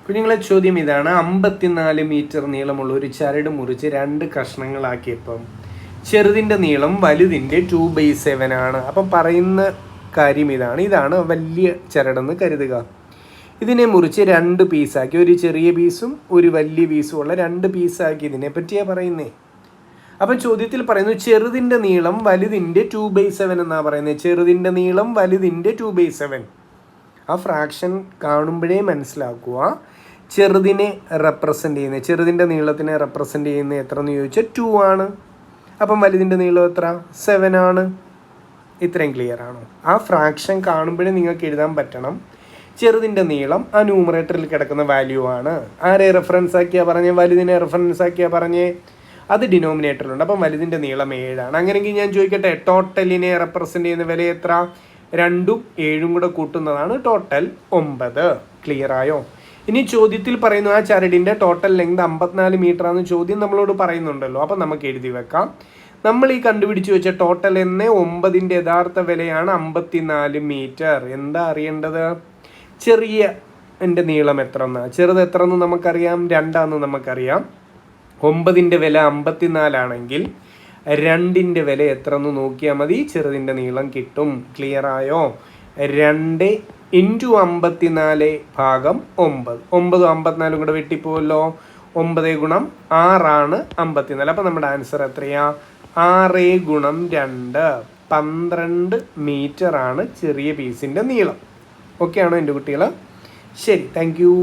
കുഞ്ഞുങ്ങളെ ചോദ്യം ഇതാണ്. 54 മീറ്റർ നീളമുള്ള ഒരു ചരട് മുറിച്ച് 2 കഷ്ണങ്ങളാക്കിയപ്പം ചെറുതിൻ്റെ നീളം വലുതിൻ്റെ 2/7 ആണ്. അപ്പം പറയുന്ന കാര്യം ഇതാണ് വലിയ ചരടെന്ന് കരുതുക. ഇതിനെ മുറിച്ച് 2 പീസാക്കി, ഒരു ചെറിയ പീസും ഒരു വലിയ പീസും ഉള്ള 2 പീസാക്കി. ഇതിനെ പറ്റിയാണ് പറയുന്നത്. അപ്പം ചോദ്യത്തിൽ പറയുന്നു ചെറുതിൻ്റെ നീളം വലുതിൻ്റെ 2/7 എന്നാണ് പറയുന്നത്. ചെറുതിൻ്റെ നീളം വലുതിൻ്റെ 2/7. ആ ഫ്രാക്ഷൻ കാണുമ്പോഴേ മനസ്സിലാക്കുക ചെറുതിനെ റെപ്രസെൻ്റ് ചെയ്യുന്നത്, ചെറുതിൻ്റെ നീളത്തിനെ റെപ്രസെൻ്റ് ചെയ്യുന്നത് എത്ര എന്ന് ചോദിച്ചാൽ 2 ആണ്. അപ്പം വലുതിൻ്റെ നീളം എത്ര? 7 ആണ്. ഇത്രയും ക്ലിയർ ആണോ? ആ ഫ്രാക്ഷൻ കാണുമ്പോഴേ നിങ്ങൾക്ക് എഴുതാൻ പറ്റണം ചെറുതിൻ്റെ നീളം ആ ന്യൂമറേറ്ററിൽ കിടക്കുന്ന വാല്യൂ ആണ്. ആരെ റെഫറൻസ് ആക്കിയാൽ പറഞ്ഞേ? വലുതിനെ റെഫറൻസ് ആക്കിയാൽ പറഞ്ഞേ? അത് ഡിനോമിനേറ്ററിലുണ്ട്. അപ്പം വലുതിൻ്റെ നീളം 7 ആണ്. അങ്ങനെയെങ്കിൽ ഞാൻ ചോദിക്കട്ടെ, ടോട്ടലിനെ റെപ്രസെൻ്റ് ചെയ്യുന്ന വില എത്ര? 2ഉം 7ഉം കൂടെ കൂട്ടുന്നതാണ് ടോട്ടൽ 9. ക്ലിയർ ആയോ? ഇനി ചോദ്യത്തിൽ പറയുന്നു ആ ചരടിൻ്റെ ടോട്ടൽ ലെങ്ത് 54 മീറ്റർ ആണെന്ന് ചോദ്യം നമ്മളോട് പറയുന്നുണ്ടല്ലോ. അപ്പം നമുക്ക് എഴുതി വെക്കാം. നമ്മൾ ഈ കണ്ടുപിടിച്ച് വെച്ച ടോട്ടൽ 9ൻ്റെ യഥാർത്ഥ വിലയാണ് 54 മീറ്റർ. എന്താ അറിയേണ്ടത്? ചെറിയ എൻ്റെ നീളം എത്ര എന്നാ? ചെറുത് എത്ര എന്ന് നമുക്കറിയാം, 2 നമുക്കറിയാം. 9ൻ്റെ വില 54 ആണെങ്കിൽ 2ൻ്റെ വില എത്ര എന്ന് നോക്കിയാൽ മതി, ചെറുതിൻ്റെ നീളം കിട്ടും. ക്ലിയർ ആയോ? 2 × 54 / 9. 9 54 കൂടെ വെട്ടിപ്പോവല്ലോ. 9 × 6 ആണ് 54. അപ്പം നമ്മുടെ ആൻസർ എത്രയാ? 6 × 2 12 മീറ്റർ ആണ് ചെറിയ പീസിൻ്റെ നീളം. ഓക്കെ ആണോ എൻ്റെ കുട്ടികൾ? ശരി, താങ്ക് യു.